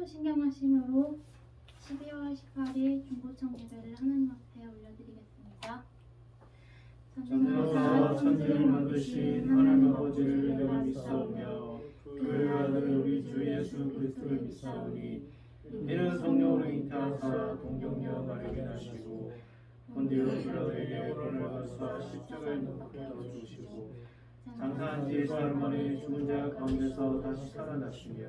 신경하심으로 12월 18일 중고청 예배를 하나님 앞에 올려드리겠습니다. 전능하사 천지를 만드신 하나님 아버지를 내가 믿사오며 그 아들 우리 주 예수 그리스도를 믿사오니 이는 성령으로 잉태하사 동정녀 마리아에게 나시고 본디오 빌라도에게 고난을 받으사 십자가에 못 박혀 죽으시고 장사한 지 사흘 만에 죽은 자 가운데서 다시 살아나시며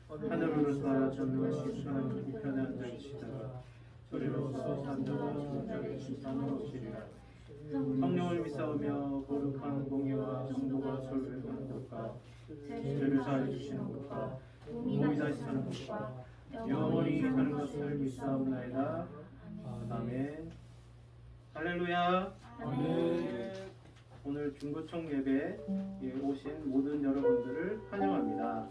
하늘로부터 전능하신 하나님 우편에 앉아 계시다가 소리로서 산자와 죽은 자를 심판하러 오시리라. 성령을 믿사오며 거룩한 공의와 성도가 설교하는 것과 죄를 사해 주시는 것과 몸이 다시 사는 것과 영원히 사는 것을 믿사옵나이다. 아멘. 할렐루야. 아멘. 오늘 중고청 예배에 오신 모든 여러분들을 환영합니다.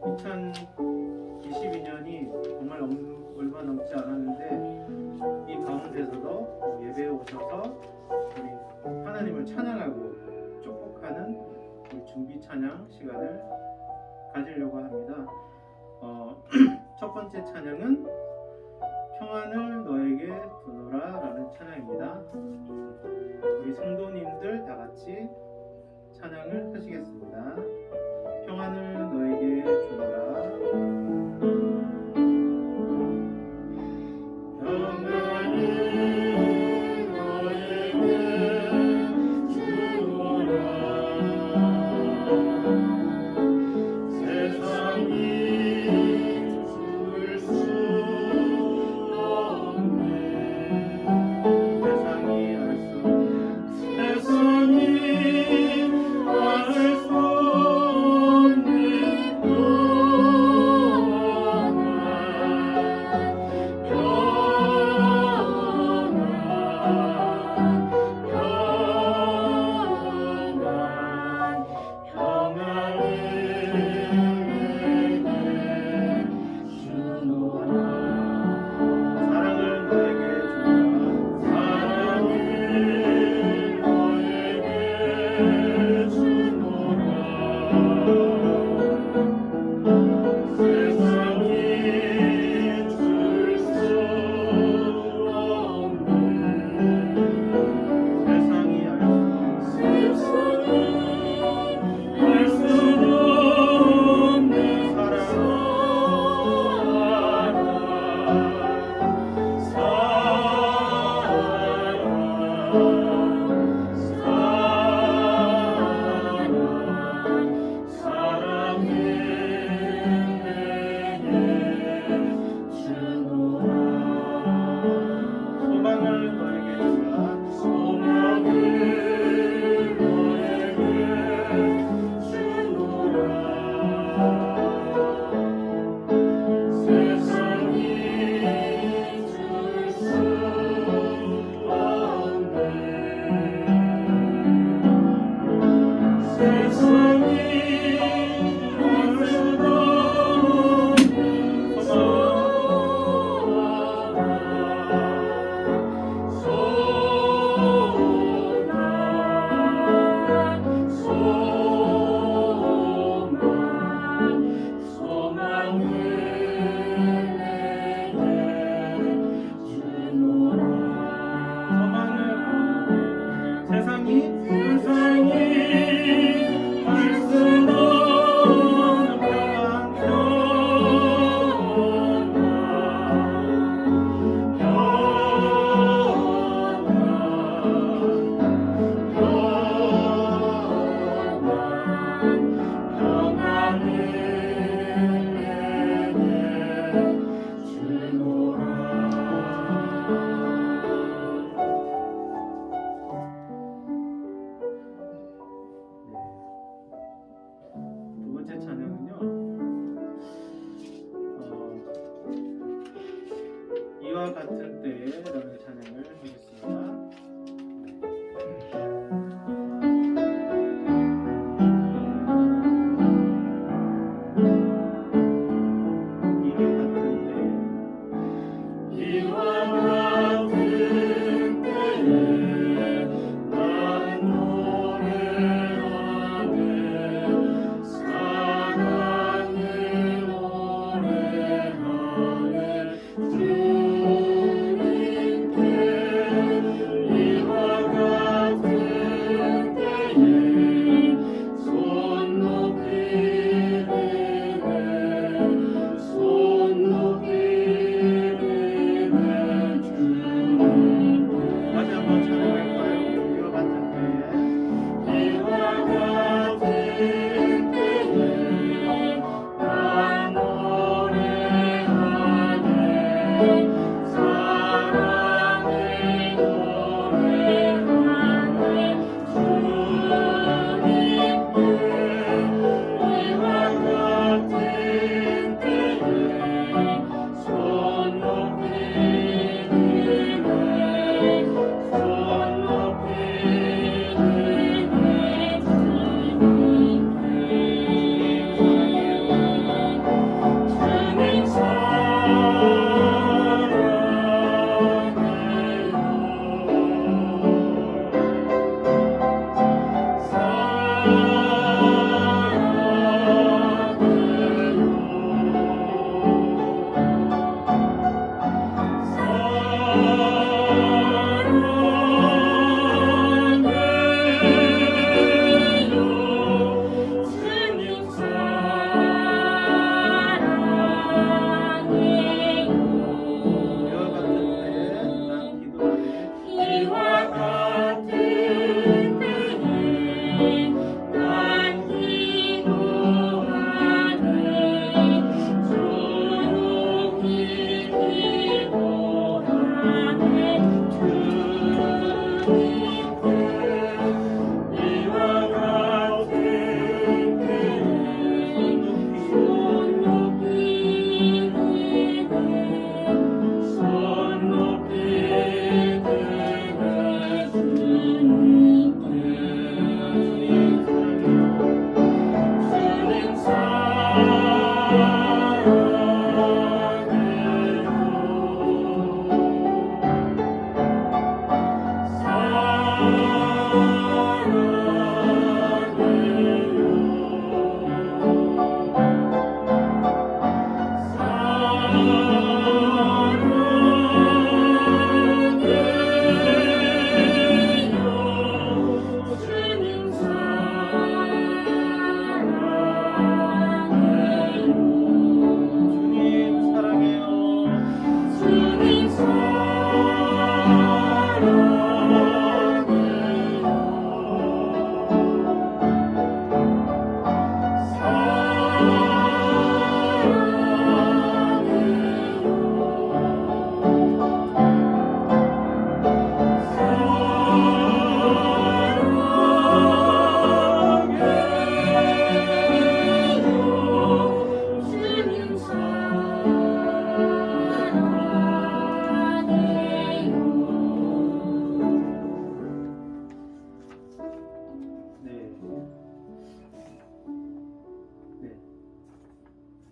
2022년이 정말 얼마 남지 않았는데 이 가운데서도 예배에 오셔서 우리 하나님을 찬양하고 축복하는 우리 준비 찬양 시간을 가지려고 합니다. 첫 번째 찬양은 평안을 너에게 두노라 라는 찬양입니다. 우리 성도님들 다 같이 찬양을 하시겠습니다. 평안을 너에게 주노라. 세상이 알 수도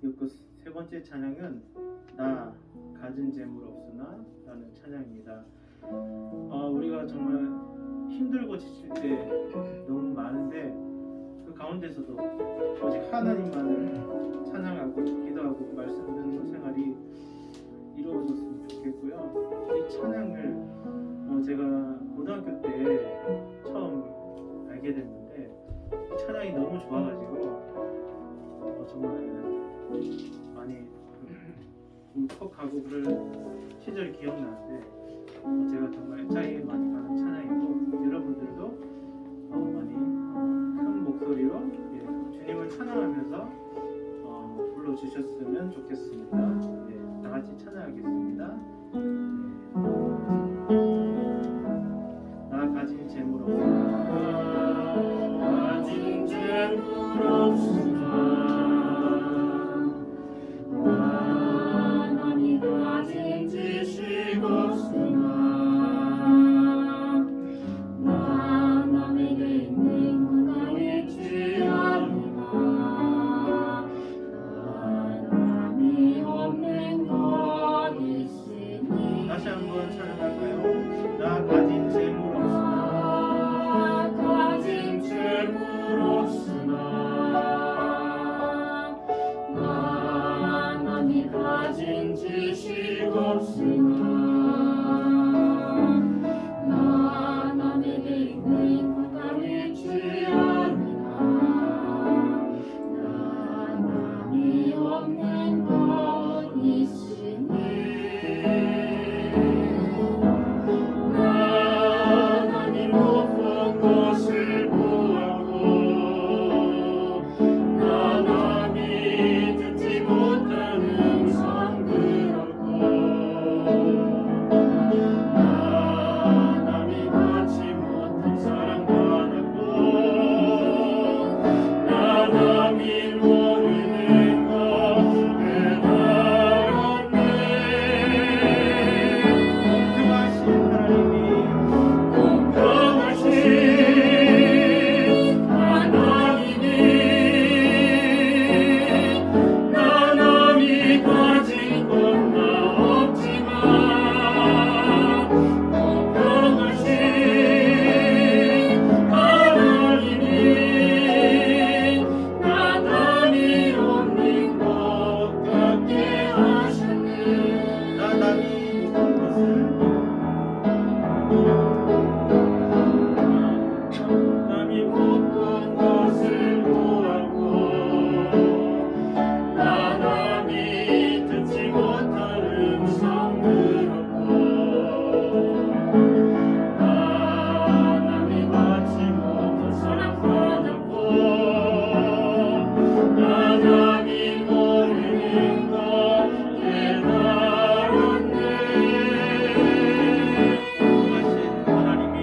그 세 번째 찬양은 나 가진 재물 없으나 라는 찬양입니다. 우리가 정말 힘들고 지칠 때 너무 많은데 그 가운데서도 오직 하나님만을 찬양하고 기도하고 말씀 듣는 생활이 이루어졌으면 좋겠고요. 이 찬양을 제가 고등학교 때 처음 알게 됐는데 이 찬양이 너무 좋아가지고 정말 많이 울컥하고 그럴 시절이 기억나는데 제가 정말 애착이 많이 가는 찬양이고 여러분들도 많이 큰 목소리로 주님을 찬양하면서 불러주셨으면 좋겠습니다. 다 같이 찬양하겠습니다. 나 가진 재물 없으나 가진 재물 없으나 남이 가진 지식 없으나 나 남에게 있는 건강이 취하리라 남이 없는 것 있으니 다시 한번 찬양할까요? 나 가진 재물 없으나 가진 재물 없으나 나 남이 가진 지식 없으나 나 남에게 있는 건강이 취하리라 나 남이 없는 것 있으니 나 남이 못 본 것을 구하고 나 남이 듣지 못한 음성 들었고 나 남이 받지 못한 사랑 받았고 나 남이 모르는 것 깨달았네 공평하신 하나님이 공평하신 하나님이 나 남이 가진 건 나 없지만 공평하신 하나님이 나 남이 없는 것 같게 하셨네 나 남이 못 남이 못 본 것을 구하고 나 남이 듣지 못한 음성 들었고 나 남이 받지 못한 사랑 받았고 나 남이 모르는 것 깨달았네 공평하신 하나님이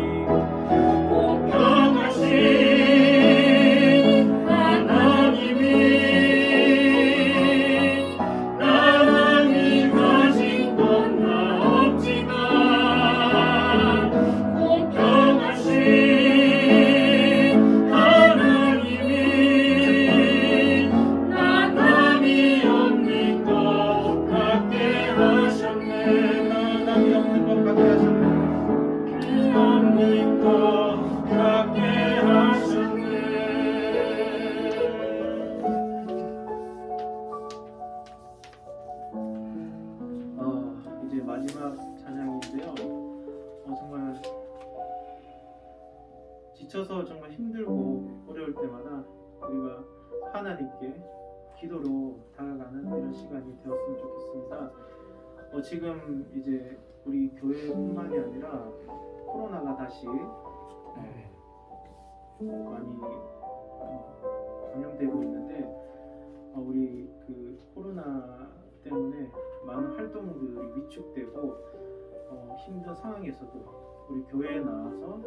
공평하신 하나님이 나 남이 가진 건 나 없지만 공평하신 하나님이 나 남이 없는 것 같게 하셨네 나 남이 없는 것 같게 하셨네. 없는 것 같게 하셨네 이제 마지막 찬양인데요. 정말 지쳐서 정말 힘들고 어려울 때마다 우리가 하나님께 기도로 다가가는 이런 시간이 되었으면 좋겠습니다. 지금 이제 우리 교회뿐만이 아니라 코로나가 다시 많이 감염되고 있는데 우리 그 코로나 때문에 많은 활동들이 위축되고 힘든 상황에서도 우리 교회에 나와서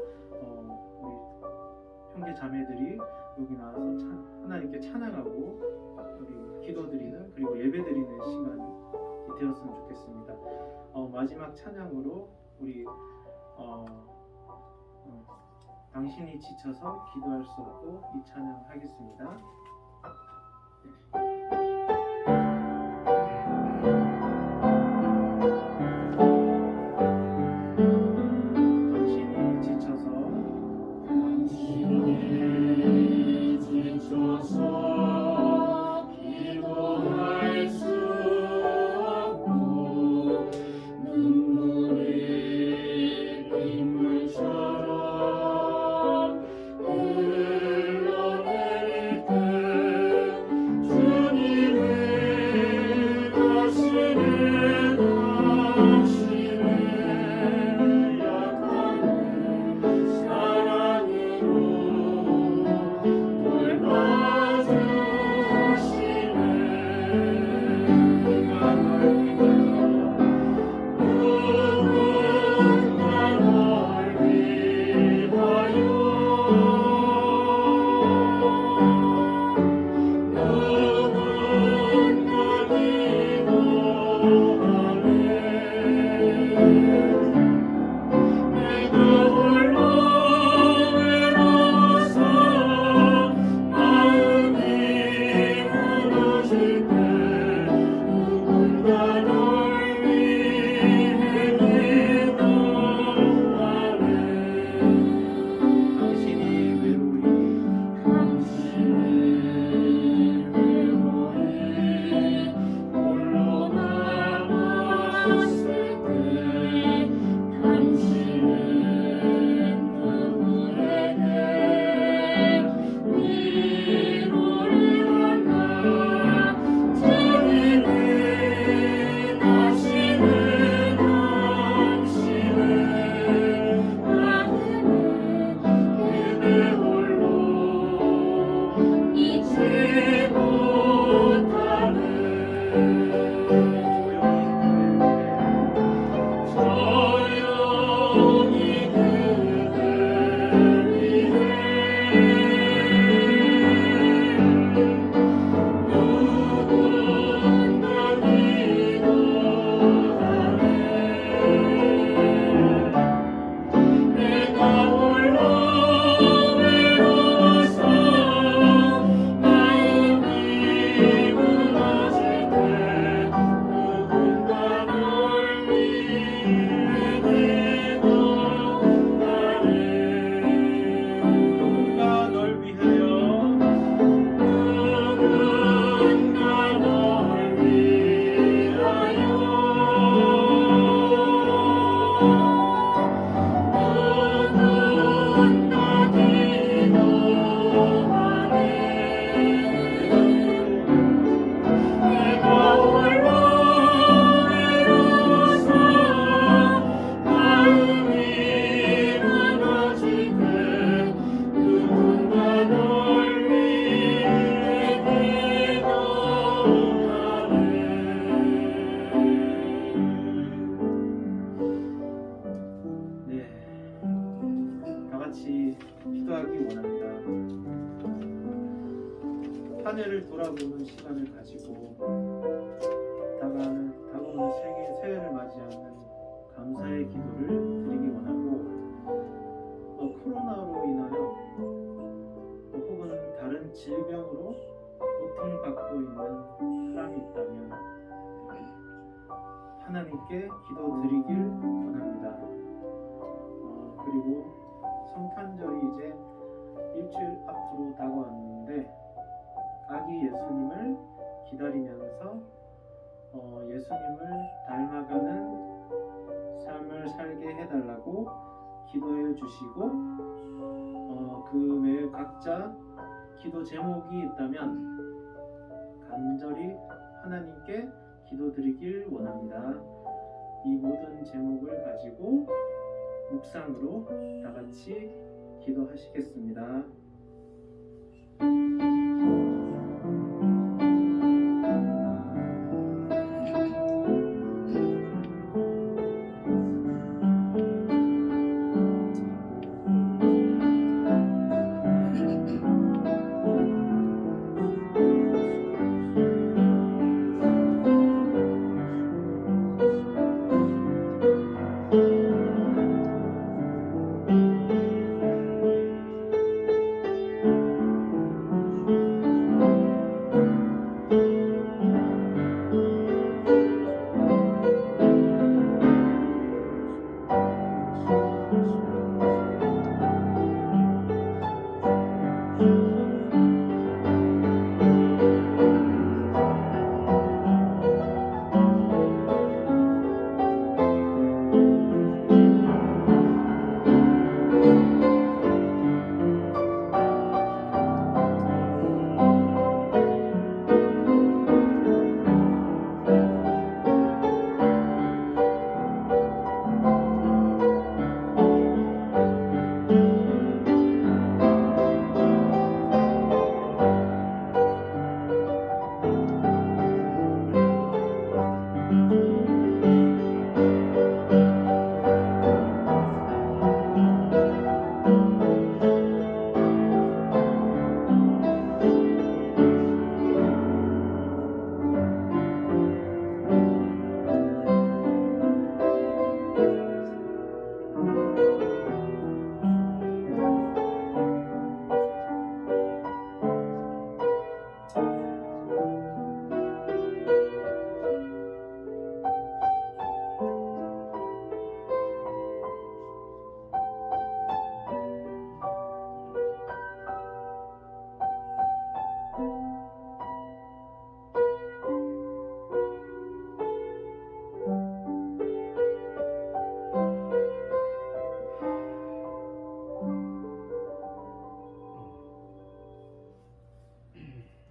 우리 형제 자매들이 여기 나와서 하나님께 찬양하고 우리 기도드리는 그리고 예배드리는 시간이 되었으면 좋겠습니다. 마지막 찬양으로 우리 당신이 지쳐서 기도할 수 없고 이 찬양 하겠습니다. 해를 돌아보는 시간을 가지고 다가오는 새해를 맞이하는 감사의 기도를 드리기 원하고, 코로나로 인하여 혹은 다른 질병으로 고통받고 있는 사람이 있다면 하나님께 기도드리길 원합니다. 그리고 성탄절이 이제 일주일 앞으로 다가왔는데 아기 예수님을 기다리면서 예수님을 닮아가는 삶을 살게 해달라고 기도해 주시고, 그 외에 각자 기도 제목이 있다면 간절히 하나님께 기도드리길 원합니다. 이 모든 제목을 가지고 묵상으로 다 같이 기도하시겠습니다.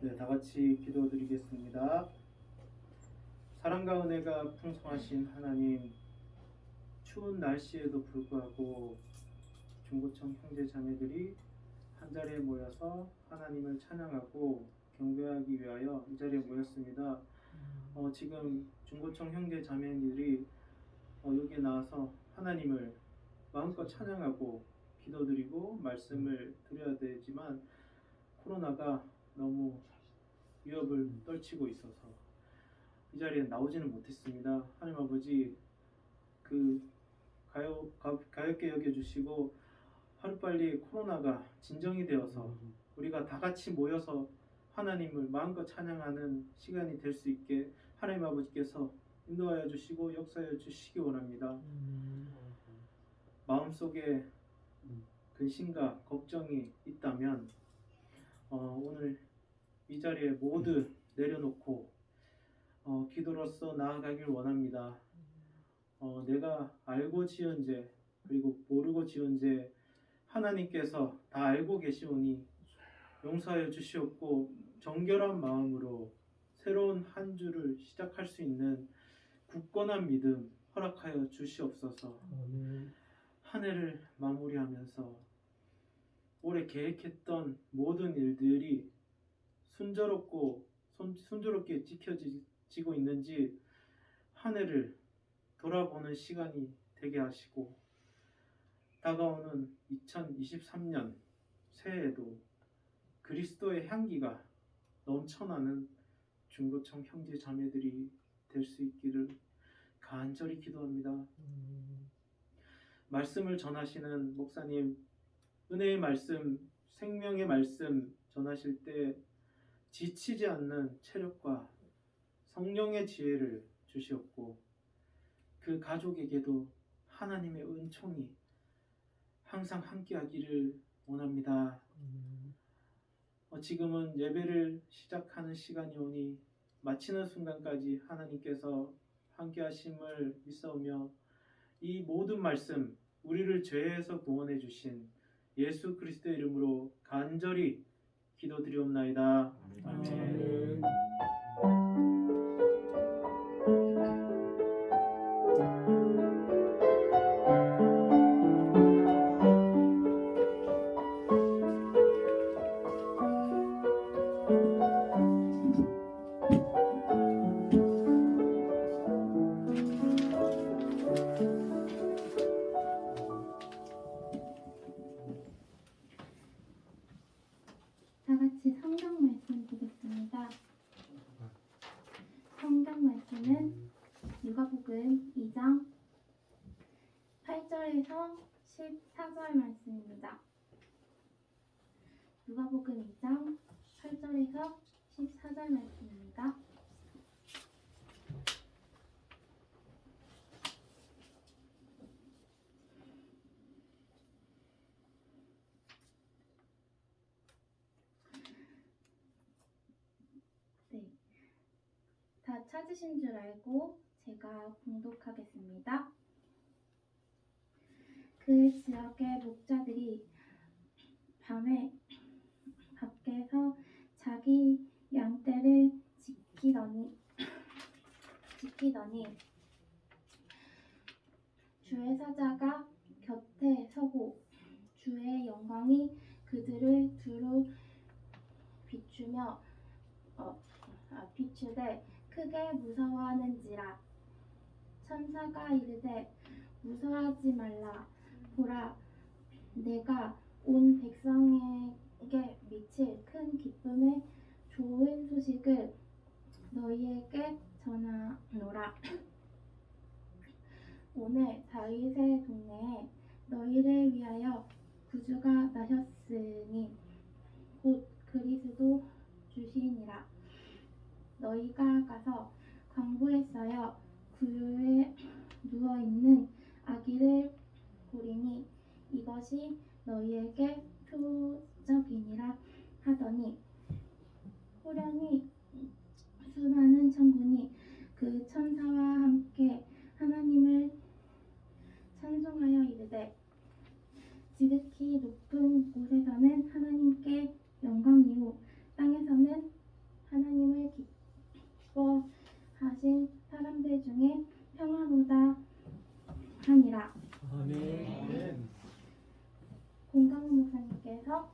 네, 다 같이 기도드리겠습니다. 사랑과 은혜가 풍성하신 하나님, 추운 날씨에도 불구하고 중고청 형제 자매들이 한 자리에 모여서 하나님을 찬양하고 경배하기 위하여 이 자리에 모였습니다. 지금 중고청 형제 자매들이 여기에 나와서 하나님을 마음껏 찬양하고 기도드리고 말씀을 드려야 되지만 코로나가 너무 위협을 떨치고 있어서 이 자리에 나오지는 못했습니다. 하나님 아버지, 가볍게 여겨주시고 하루빨리 코로나가 진정이 되어서 우리가 다 같이 모여서 하나님을 마음껏 찬양하는 시간이 될 수 있게 하나님 아버지께서 인도하여 주시고 역사하여 주시기 원합니다. 마음속에 근심과 걱정이 있다면 오늘 이 자리에 모두 내려놓고 기도로서 나아가길 원합니다. 내가 알고 지은 죄 그리고 모르고 지은 죄 하나님께서 다 알고 계시오니 용서하여 주시옵고 정결한 마음으로 새로운 한 주를 시작할 수 있는 굳건한 믿음 허락하여 주시옵소서. 한 해를 마무리하면서 올해 계획했던 모든 일들이 순조롭게 지켜지고 있는지 한 해를 돌아보는 시간이 되게 하시고, 다가오는 2023년 새해에도 그리스도의 향기가 넘쳐나는 중고청 형제 자매들이 될 수 있기를 간절히 기도합니다. 말씀을 전하시는 목사님, 은혜의 말씀, 생명의 말씀 전하실 때 지치지 않는 체력과 성령의 지혜를 주시옵고 그 가족에게도 하나님의 은총이 항상 함께하기를 원합니다. 지금은 예배를 시작하는 시간이 오니 마치는 순간까지 하나님께서 함께하심을 믿사오며 이 모든 말씀 우리를 죄에서 구원해 주신 예수 그리스도의 이름으로 간절히 기도드리옵나이다. 아멘. 다 같이 성경 말씀 보겠습니다. 성경 말씀은 누가복음 2장 8절에서 14절 말씀입니다. 누가복음 2장 8절에서 14절 말씀입니다. 다 찾으신 줄 알고 제가 봉독하겠습니다. 그 지역의 목자들이 밤에 밖에서 자기 양떼를 지키더니 주의 사자가 곁에 서고 주의 영광이 그들을 두루 비추되 크게 무서워하는지라. 천사가 이르되 무서워하지 말라. 보라, 내가 온 백성에게 미칠 큰 기쁨의 좋은 소식을 너희에게 전하노라. 오늘 다윗의 동네에 너희를 위하여 구주가 나셨으니 곧 그리스도 주시니라. 너희가 가서 광부에 쌓여 구유에 누워있는 아기를 보리니 이것이 너희에게 표적이니라 하더니 호련히 수많은 천군이 그 천사와 함께 하나님을 찬송하여 이르되 지극히 높은 곳에서는 하나님께 영광이요 땅에서는 하나님을 기뻐하신 사람들 중에 평화로다 하니라. 아멘. 공강훈 목사님께서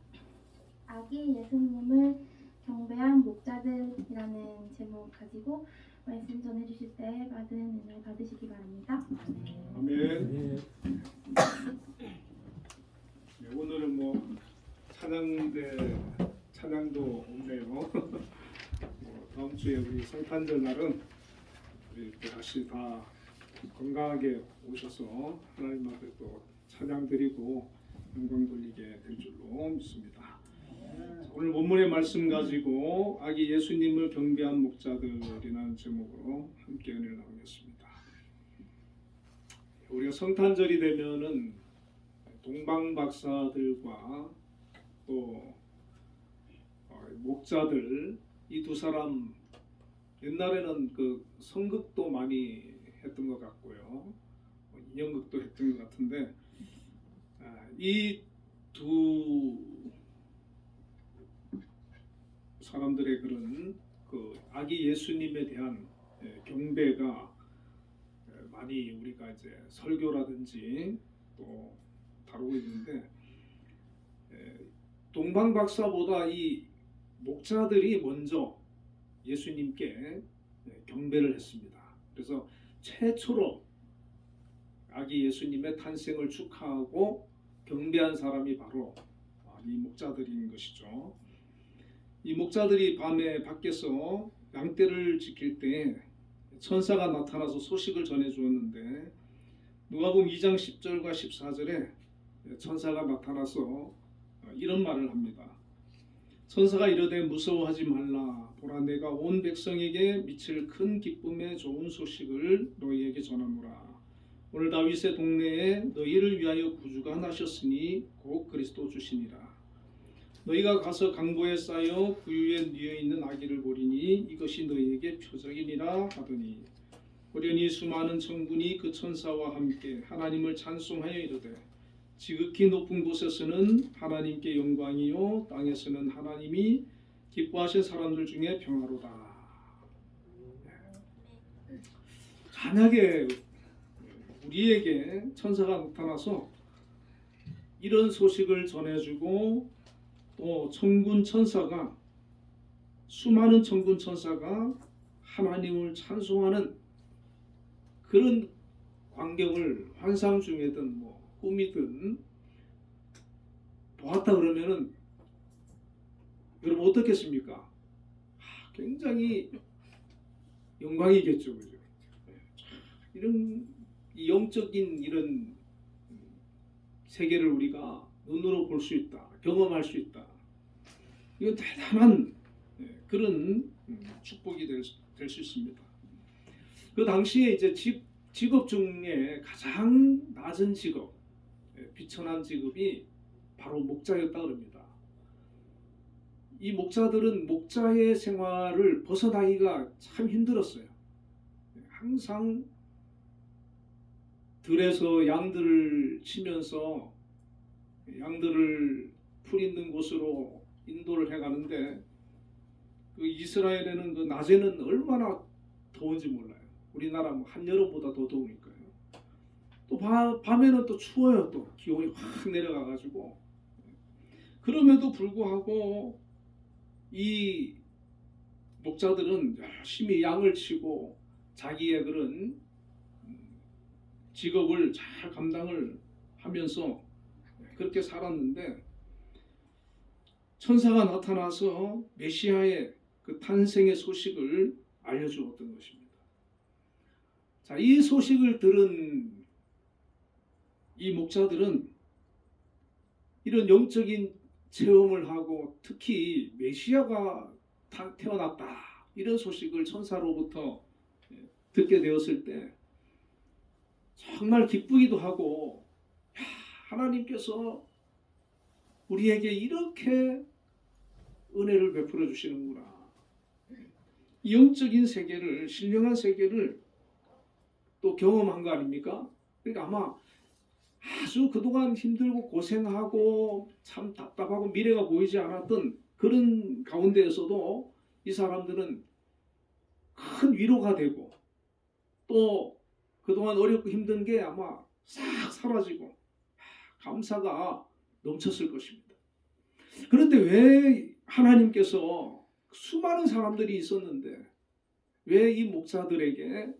아기 예수님을 경배한 목자들이라는 제목 가지고 말씀 전해주실 때 받은 은혜 받으시기 바랍니다. 아멘. 네, 오늘은 찬양도 없네요. 다음 주에 우리 성탄절 날은 우리 이렇게 다시 다 건강하게 오셔서 하나님 앞에 또 찬양 드리고 영광 돌리게 될 줄로 믿습니다. 오늘 본문의 말씀 가지고 아기 예수님을 경배한 목자들이라는 제목으로 함께 은혜를 나누겠습니다. 우리가 성탄절이 되면은 동방 박사들과 또 목자들 이 두 사람 옛날에는 그 성극도 많이 했던 것 같고요, 인형극도 했던 것 같은데 이 두 사람들의 그런 그 아기 예수님에 대한 경배가 많이 우리가 이제 설교라든지 또 다루고 있는데 동방 박사보다 이 목자들이 먼저 예수님께 경배를 했습니다. 그래서 최초로 아기 예수님의 탄생을 축하하고 경배한 사람이 바로 이 목자들인 것이죠. 이 목자들이 밤에 밖에서 양떼를 지킬 때 천사가 나타나서 소식을 전해 주었는데 누가복음 2장 10절과 14절에 천사가 나타나서 이런 말을 합니다. 천사가 이르되 무서워하지 말라. 보라 내가 온 백성에게 미칠 큰 기쁨의 좋은 소식을 너희에게 전하노라. 오늘 다윗의 동네에 너희를 위하여 구주가 나셨으니 곧 그리스도 주시니라. 너희가 가서 강보에 쌓여 구유에 뉘어 있는 아기를 보리니 이것이 너희에게 표적이니라 하더니 호련히 수많은 천군이 그 천사와 함께 하나님을 찬송하여 이르되 지극히 높은 곳에서는 하나님께 영광이요 땅에서는 하나님이 기뻐하신 사람들 중에 평화로다. 만약에 우리에게 천사가 나타나서 이런 소식을 전해주고 또 천군 천사가 수많은 천군 천사가 하나님을 찬송하는 그런 광경을 환상 중에든 뭐 꿈이든 보았다 그러면은 여러분 어떻겠습니까? 굉장히 영광이겠죠, 그죠? 이런 영적인 이런 세계를 우리가 눈으로 볼 수 있다, 경험할 수 있다. 이건 대단한 그런 축복이 될 수 있습니다. 그 당시에 이제 직업 중에 가장 낮은 직업, 비천한 직업이 바로 목자였다 그럽니다. 이 목자들은 목자의 생활을 벗어나기가 참 힘들었어요. 항상 들에서 양들을 치면서 양들을 풀 있는 곳으로 인도를 해가는데 그 이스라엘에는 그 낮에는 얼마나 더운지 몰라요. 우리나라 뭐 한여름보다 더 더우니까요. 또 밤에는 또 추워요. 또 기온이 확 내려가가지고 그럼에도 불구하고 이 목자들은 열심히 양을 치고 자기의 그런 직업을 잘 감당을 하면서 그렇게 살았는데 천사가 나타나서 메시아의 그 탄생의 소식을 알려주었던 것입니다. 자, 이 소식을 들은 이 목자들은 이런 영적인 체험을 하고 특히 메시아가 태어났다 이런 소식을 천사로부터 듣게 되었을 때 정말 기쁘기도 하고 하나님께서 우리에게 이렇게 은혜를 베풀어 주시는구나. 영적인 세계를, 신령한 세계를 또 경험한 거 아닙니까? 그러니까 아마 아주 그동안 힘들고 고생하고 참 답답하고 미래가 보이지 않았던 그런 가운데에서도 이 사람들은 큰 위로가 되고 또 그동안 어렵고 힘든 게 아마 싹 사라지고 감사가 넘쳤을 것입니다. 그런데 왜 하나님께서 수많은 사람들이 있었는데 왜 이 목사들에게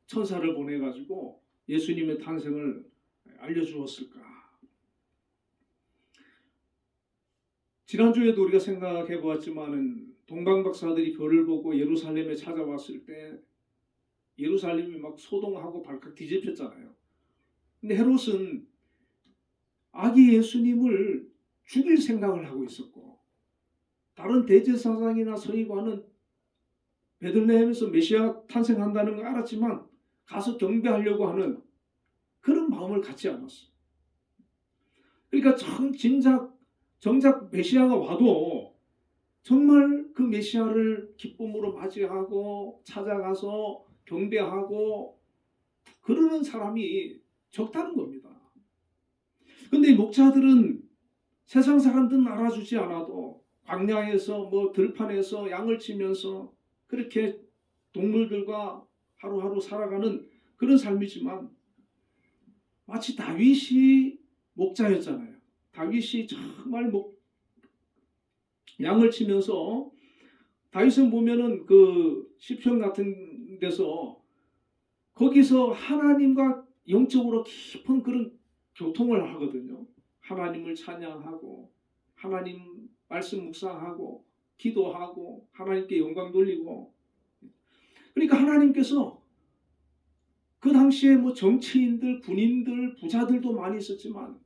천사를 보내가지고 예수님의 탄생을 알려주었을까? 지난주에도 우리가 생각해 보았지만은 동방박사들이 별을 보고 예루살렘에 찾아왔을 때 예루살렘이 막 소동하고 발칵 뒤집혔잖아요. 근데 헤롯은 아기 예수님을 죽일 생각을 하고 있었고 다른 대제사장이나 서기관은 베들레헴에서 메시아 탄생한다는 걸 알았지만 가서 경배하려고 하는 그런 마음을 갖지 않았어. 그러니까 정작 메시아가 와도 정말 그 메시아를 기쁨으로 맞이하고 찾아가서 경배하고 그러는 사람이 적다는 겁니다. 근데 이 목자들은 세상 사람들은 알아주지 않아도 광야에서 뭐 들판에서 양을 치면서 그렇게 동물들과 하루하루 살아가는 그런 삶이지만 마치 다윗이 목자였잖아요. 다윗이 정말 양을 치면서 다윗은 보면은 그 시편 같은 데서 거기서 하나님과 영적으로 깊은 그런 교통을 하거든요. 하나님을 찬양하고 하나님 말씀 묵상하고 기도하고 하나님께 영광 돌리고. 그러니까 하나님께서 그 당시에 뭐 정치인들, 군인들, 부자들도 많이 있었지만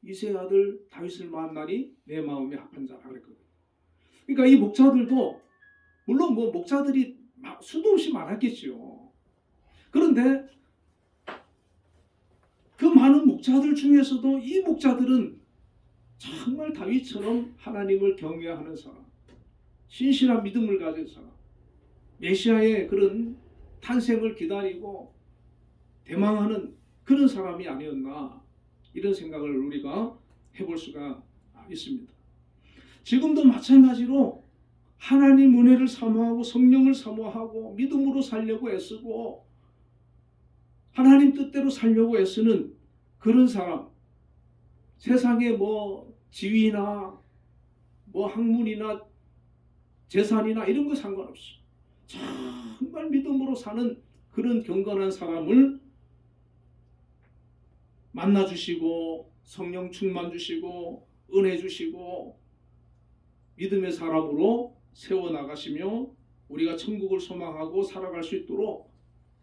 이새의 아들 다윗을 만나니 내 마음에 합한 자라 그랬거든요. 그러니까 이 목자들도 물론 뭐 목자들이 수도 없이 많았겠죠. 그런데 그 많은 목자들 중에서도 이 목자들은 정말 다윗처럼 하나님을 경외하는 사람, 신실한 믿음을 가진 사람, 메시아의 그런 탄생을 기다리고 대망하는 그런 사람이 아니었나, 이런 생각을 우리가 해볼 수가 있습니다. 지금도 마찬가지로 하나님 은혜를 사모하고 성령을 사모하고 믿음으로 살려고 애쓰고 하나님 뜻대로 살려고 애쓰는 그런 사람, 세상에 뭐 지위나 뭐 학문이나 재산이나 이런 거 상관없이 정말 믿음으로 사는 그런 경건한 사람을 만나주시고 성령 충만 주시고 은혜 주시고 믿음의 사람으로 세워나가시며 우리가 천국을 소망하고 살아갈 수 있도록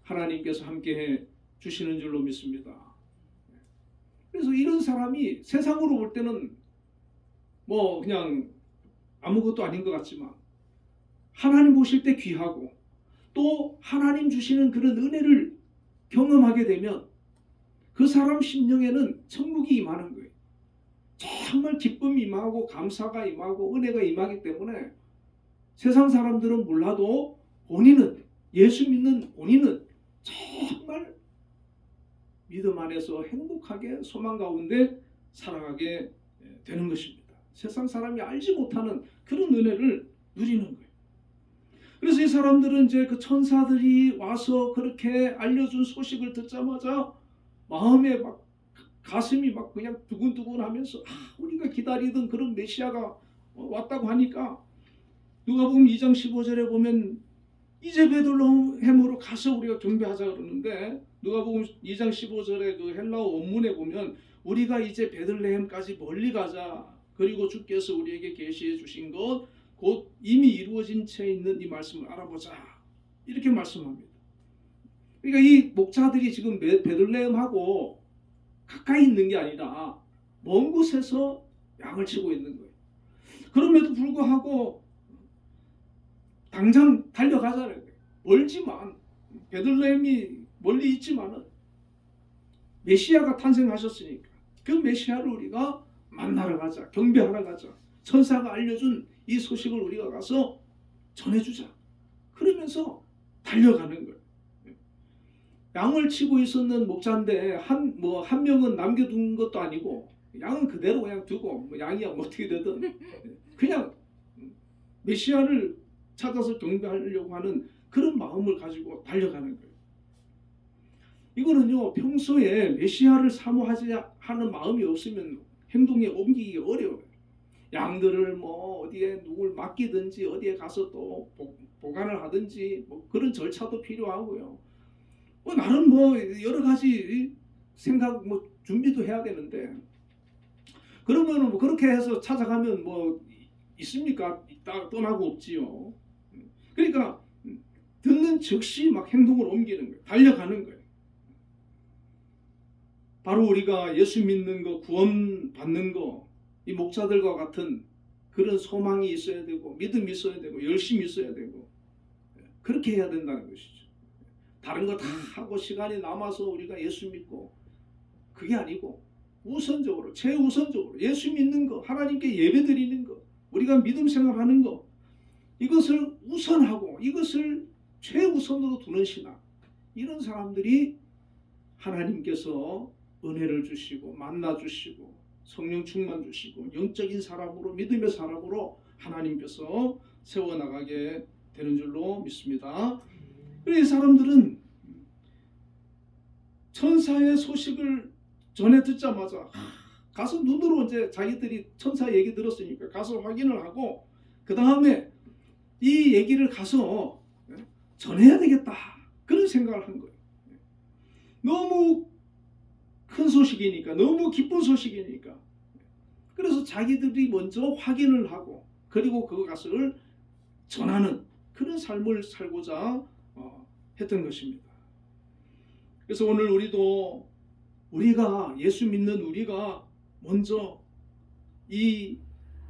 하나님께서 함께해 주시는 줄로 믿습니다. 그래서 이런 사람이 세상으로 볼 때는 뭐 그냥 아무것도 아닌 것 같지만 하나님 보실 때 귀하고 또 하나님 주시는 그런 은혜를 경험하게 되면 그 사람 심령에는 천국이 임하는 거예요. 정말 기쁨이 임하고 감사가 임하고 은혜가 임하기 때문에 세상 사람들은 몰라도 본인은, 예수 믿는 본인은 정말 믿음 안에서 행복하게 소망 가운데 살아가게 되는 것입니다. 세상 사람이 알지 못하는 그런 은혜를 누리는 거예요. 그래서 이 사람들은 이제 그 천사들이 와서 그렇게 알려준 소식을 듣자마자 마음에 막 가슴이 막 그냥 두근두근하면서 우리가 기다리던 그런 메시아가 왔다고 하니까 누가복음 2장 15절에 보면 이제 베들레헴으로 가서 우리가 경배하자 그러는데 누가복음 2장 15절에 그 헬라어 원문에 보면 우리가 이제 베들레헴까지 멀리 가자, 그리고 주께서 우리에게 계시해 주신 것 곧 이미 이루어진 채 있는 이 말씀을 알아보자, 이렇게 말씀합니다. 그러니까 이 목자들이 지금 베들레헴하고 가까이 있는 게 아니라 먼 곳에서 양을 치고 있는 거예요. 그럼에도 불구하고 당장 달려가자는 거예요. 멀지만, 베들레헴이 멀리 있지만은 메시아가 탄생하셨으니까 그 메시아를 우리가 만나러 가자, 경배하러 가자, 천사가 알려준 이 소식을 우리가 가서 전해주자, 그러면서 달려가는 거예요. 양을 치고 있었는 목자인데 한 명은 남겨둔 것도 아니고 양은 그대로 그냥 두고 뭐 양이야 뭐 어떻게 되든 그냥 메시아를 찾아서 경배하려고 하는 그런 마음을 가지고 달려가는 거예요. 이거는요, 평소에 메시아를 사모하지 하는 마음이 없으면 행동에 옮기기 어려워요. 양들을 뭐 어디에 누굴 맡기든지 어디에 가서 또 보관을 하든지 뭐 그런 절차도 필요하고요. 나는 뭐 여러 가지 생각 뭐 준비도 해야 되는데, 그러면은 뭐 그렇게 해서 찾아가면 뭐 있습니까? 떠나고 없지요. 그러니까 듣는 즉시 막 행동을 옮기는 거예요. 달려가는 거예요. 바로 우리가 예수 믿는 거, 구원 받는 거, 이 목자들과 같은 그런 소망이 있어야 되고 믿음이 있어야 되고 열심이 있어야 되고 그렇게 해야 된다는 것이죠. 다른 거 다 하고 시간이 남아서 우리가 예수 믿고, 그게 아니고 우선적으로, 최우선적으로 예수 믿는 거, 하나님께 예배 드리는 거, 우리가 믿음 생활하는 거, 이것을 우선하고 이것을 최우선으로 두는 신앙, 이런 사람들이 하나님께서 은혜를 주시고 만나 주시고 성령 충만 주시고 영적인 사람으로, 믿음의 사람으로 하나님께서 세워나가게 되는 줄로 믿습니다. 이 사람들은 천사의 소식을 전해 듣자마자 가서 눈으로 이제 자기들이 천사 얘기 들었으니까 가서 확인을 하고 그 다음에 이 얘기를 가서 전해야 되겠다, 그런 생각을 한 거예요. 너무 큰 소식이니까, 너무 기쁜 소식이니까. 그래서 자기들이 먼저 확인을 하고 그리고 그것을 전하는 그런 삶을 살고자 했던 것입니다. 그래서 오늘 우리가 예수 믿는 우리가 먼저 이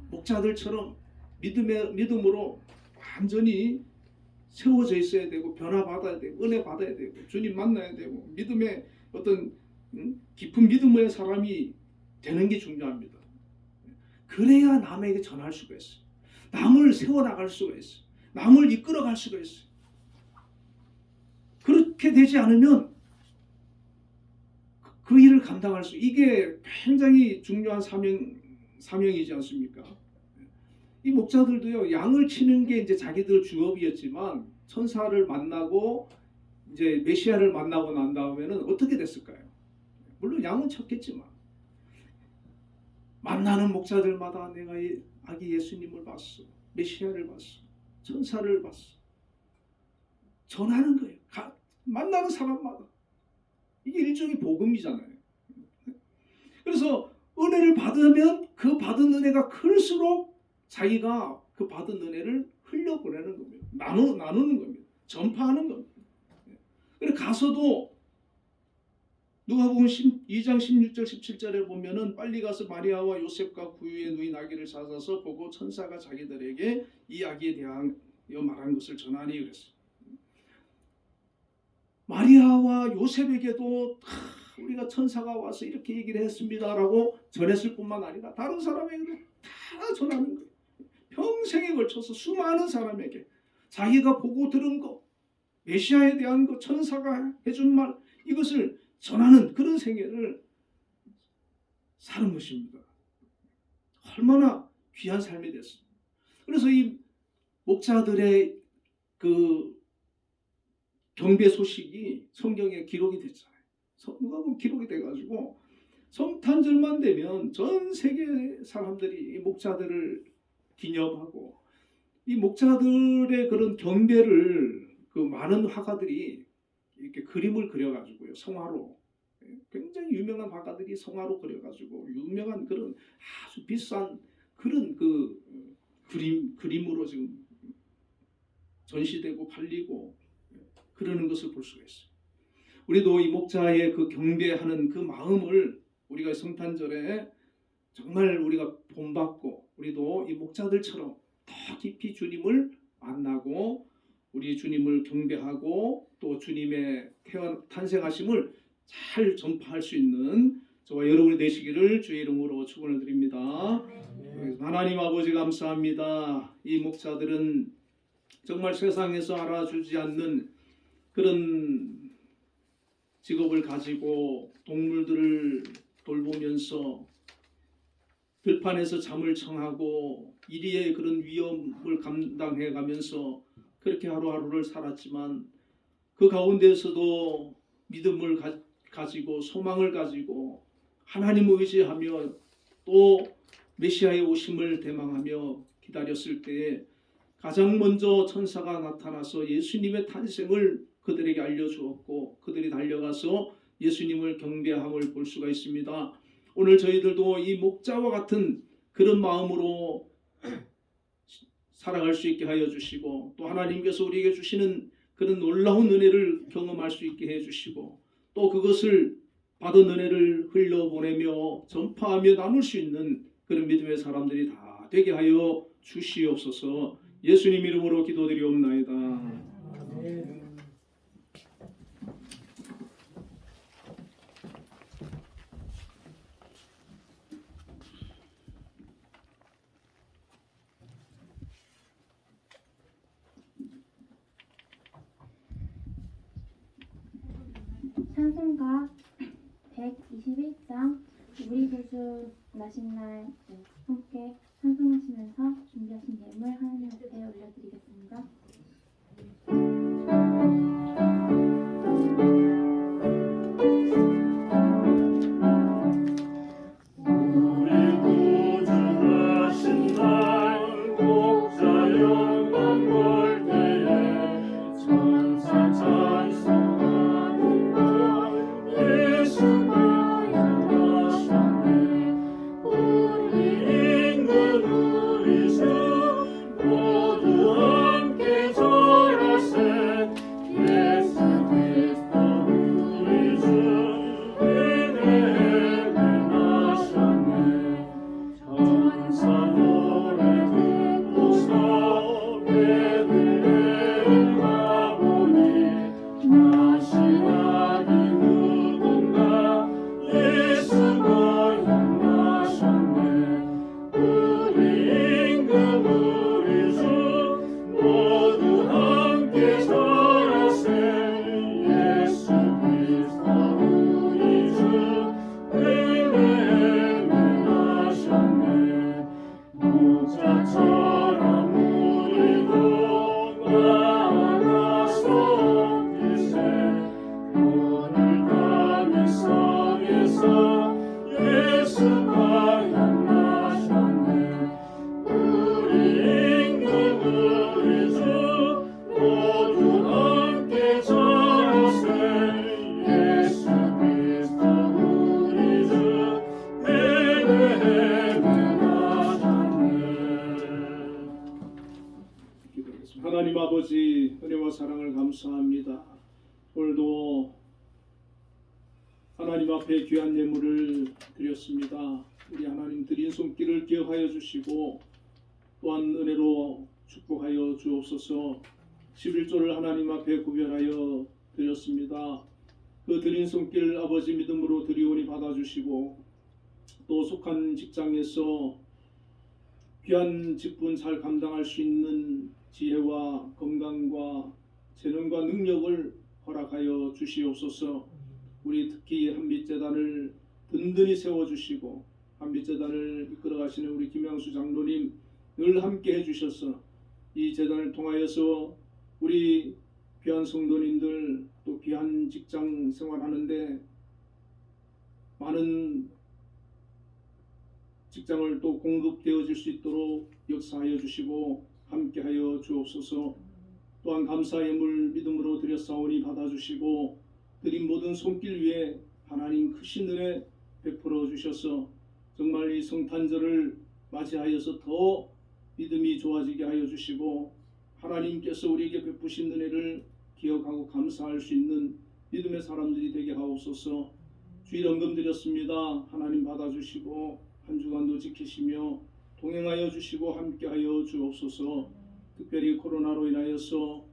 목자들처럼 믿음으로 완전히 세워져 있어야 되고 변화받아야 되고 은혜 받아야 되고 주님 만나야 되고 믿음의 어떤 깊은 믿음의 사람이 되는 게 중요합니다. 그래야 남에게 전할 수가 있어요. 남을 세워나갈 수가 있어요. 남을 이끌어갈 수가 있어요. 그렇게 되지 않으면 그 일을 감당할 수, 이게 굉장히 중요한 사명이지 않습니까? 이 목자들도요, 양을 치는 게 이제 자기들 주업이었지만 천사를 만나고 이제 메시아를 만나고 난 다음에는 어떻게 됐을까요? 물론 양은 쳤겠지만 만나는 목자들마다 내가 아기 예수님을 봤어, 메시아를 봤어, 천사를 봤어. 전하는 거예요. 만나는 사람마다. 이게 일종의 복음이잖아요. 그래서 은혜를 받으면 그 받은 은혜가 클수록 자기가 그 받은 은혜를 흘려보내는 겁니다. 나누는 겁니다. 전파하는 겁니다. 그래서 가서도 누가복음 2장 16절 17절에 보면은 빨리 가서 마리아와 요셉과 구유에 누인 아기를 찾아서 보고 천사가 자기들에게 이 아기에 대하여 말한 것을 전하니 그랬어요. 마리아와 요셉에게도 우리가 천사가 와서 이렇게 얘기를 했습니다라고 전했을 뿐만 아니라 다른 사람에게도 다 전하는 거예요. 평생에 걸쳐서 수많은 사람에게 자기가 보고 들은 거, 메시아에 대한 거, 천사가 해준 말, 이것을 전하는 그런 생애를 사는 것입니다. 얼마나 귀한 삶이 됐습니다. 그래서 이 목자들의 그 경배 소식이 성경에 기록이 됐잖아요. 누가복음 기록이 돼가지고 성탄절만 되면 전 세계 사람들이 이 목자들을 기념하고 이 목자들의 그런 경배를 그 많은 화가들이 이렇게 그림을 그려가지고요, 성화로 굉장히 유명한 화가들이 성화로 그려가지고 유명한 그런 아주 비싼 그런 그 그림으로 지금 전시되고 팔리고 그러는 것을 볼 수가 있어요. 우리도 이 목자의 그 경배하는 그 마음을 우리가 성탄절에 정말 우리가 본받고 우리도 이 목자들처럼 더 깊이 주님을 만나고 우리 주님을 경배하고 또 주님의 탄생하심을 잘 전파할 수 있는 저와 여러분이 되시기를 주의 이름으로 축원을 드립니다. 하나님 아버지 감사합니다. 이 목자들은 정말 세상에서 알아주지 않는 그런 직업을 가지고 동물들을 돌보면서 들판에서 잠을 청하고 이리의 그런 위험을 감당해 가면서 그렇게 하루하루를 살았지만 그 가운데서도 믿음을 가지고 소망을 가지고 하나님을 의지하며 또 메시아의 오심을 대망하며 기다렸을 때에 가장 먼저 천사가 나타나서 예수님의 탄생을 그들에게 알려주었고 그들이 달려가서 예수님을 경배함을 볼 수가 있습니다. 오늘 저희들도 이 목자와 같은 그런 마음으로 살아갈 수 있게 하여 주시고 또 하나님께서 우리에게 주시는 그런 놀라운 은혜를 경험할 수 있게 해주시고 또 그것을 받은 은혜를 흘려보내며 전파하며 나눌 수 있는 그런 믿음의 사람들이 다 되게 하여 주시옵소서. 예수님 이름으로 기도드리옵나이다. 아멘. 찬송가 121장 우리 구주 나신 날 함께 찬송하시면서 준비하신 예물 하나님 앞에 올려드리겠습니다. 예수가 영화셨네 우리 하나님 아버지 은혜와 사랑을 감사합니다. 오늘도 하나님 앞에 귀한 예물을 드렸습니다. 우리 하나님 드린 손길을 기억하여 주시고 또한 은혜로 축복하여 주옵소서. 11조를 하나님 앞에 구별하여 드렸습니다. 그 드린 손길 아버지 믿음으로 드리오니 받아주시고 또 속한 직장에서 귀한 직분 잘 감당할 수 있는 지혜와 건강과 재능과 능력을 허락하여 주시옵소서. 우리 특히 한빛재단을 든든히 세워주시고 한빛재단을 이끌어가시는 우리 김양수 장로님 늘 함께 해주셔서 이 재단을 통하여서 우리 귀한 성도님들 또 귀한 직장 생활하는데 많은 직장을 또 공급되어질 수 있도록 역사하여 주시고 함께하여 주옵소서. 또한 감사 예물 믿음으로 드렸사오니 받아주시고 드린 모든 손길 위에 하나님 크신 은혜 베풀어 주셔서 정말 이 성탄절을 맞이하여서 더 믿음이 좋아지게 하여 주시고 하나님께서 우리에게 베푸신 은혜를 기억하고 감사할 수 있는 믿음의 사람들이 되게 하옵소서. 주일 헌금 드렸습니다. 하나님 받아주시고 한 주간도 지키시며 동행하여 주시고 함께하여 주옵소서. 특별히 코로나로 인하여서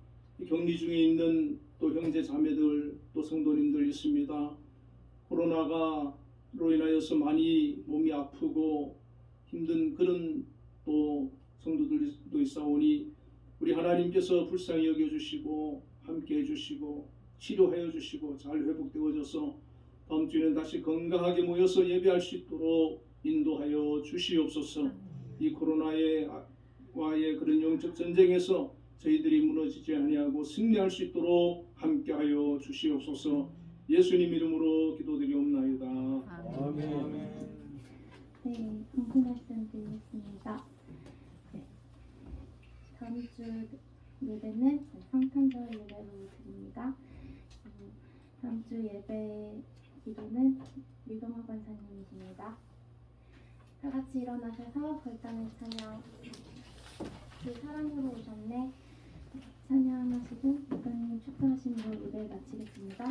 격리 중에 있는 또 형제 자매들 또 성도님들 있습니다. 코로나로 인하여서 많이 몸이 아프고 힘든 그런 또 성도들도 있사오니 우리 하나님께서 불쌍히 여겨주시고 함께해 주시고 치료하여 주시고 잘 회복되어져서 다음 주에는 다시 건강하게 모여서 예배할 수 있도록 인도하여 주시옵소서. 이 코로나와의 그런 영적 전쟁에서 저희들이 무너지지 아니하고 승리할 수 있도록 함께하여 주시옵소서. 예수님 이름으로 기도드리옵나이다. 아멘. 네, 성수 말씀 드리겠습니다. 네, 다음 주 예배는 성탄절 예배로 드립니다. 다음 주 예배 기도는 유동화 권사님이십니다. 다 같이 일어나셔서 벌단의 찬양 주 사랑으로 오셨네 찬양하시고 목사님 축도하심으로 예배 마치겠습니다.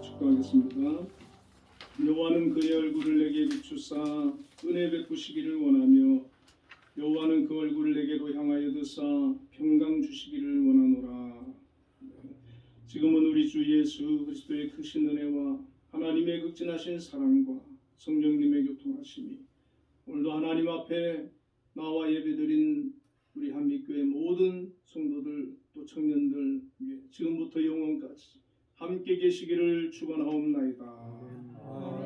축도하겠습니다. 여호와는 그의 얼굴을 내게 비추사 은혜 베푸시기를 원하며 여호와는 그 얼굴을 내게로 향하여 드사 평강 주시기를 원하노라. 지금은 우리 주 예수 그리스도의 크신 은혜와 하나님의 극진하신 사랑과 성령님의 교통하심이 오늘도 하나님 앞에 나와 예배드린 우리 한빛교회 모든 성도들 또 청년들 위해 지금부터 영원까지 함께 계시기를 축원하옵나이다.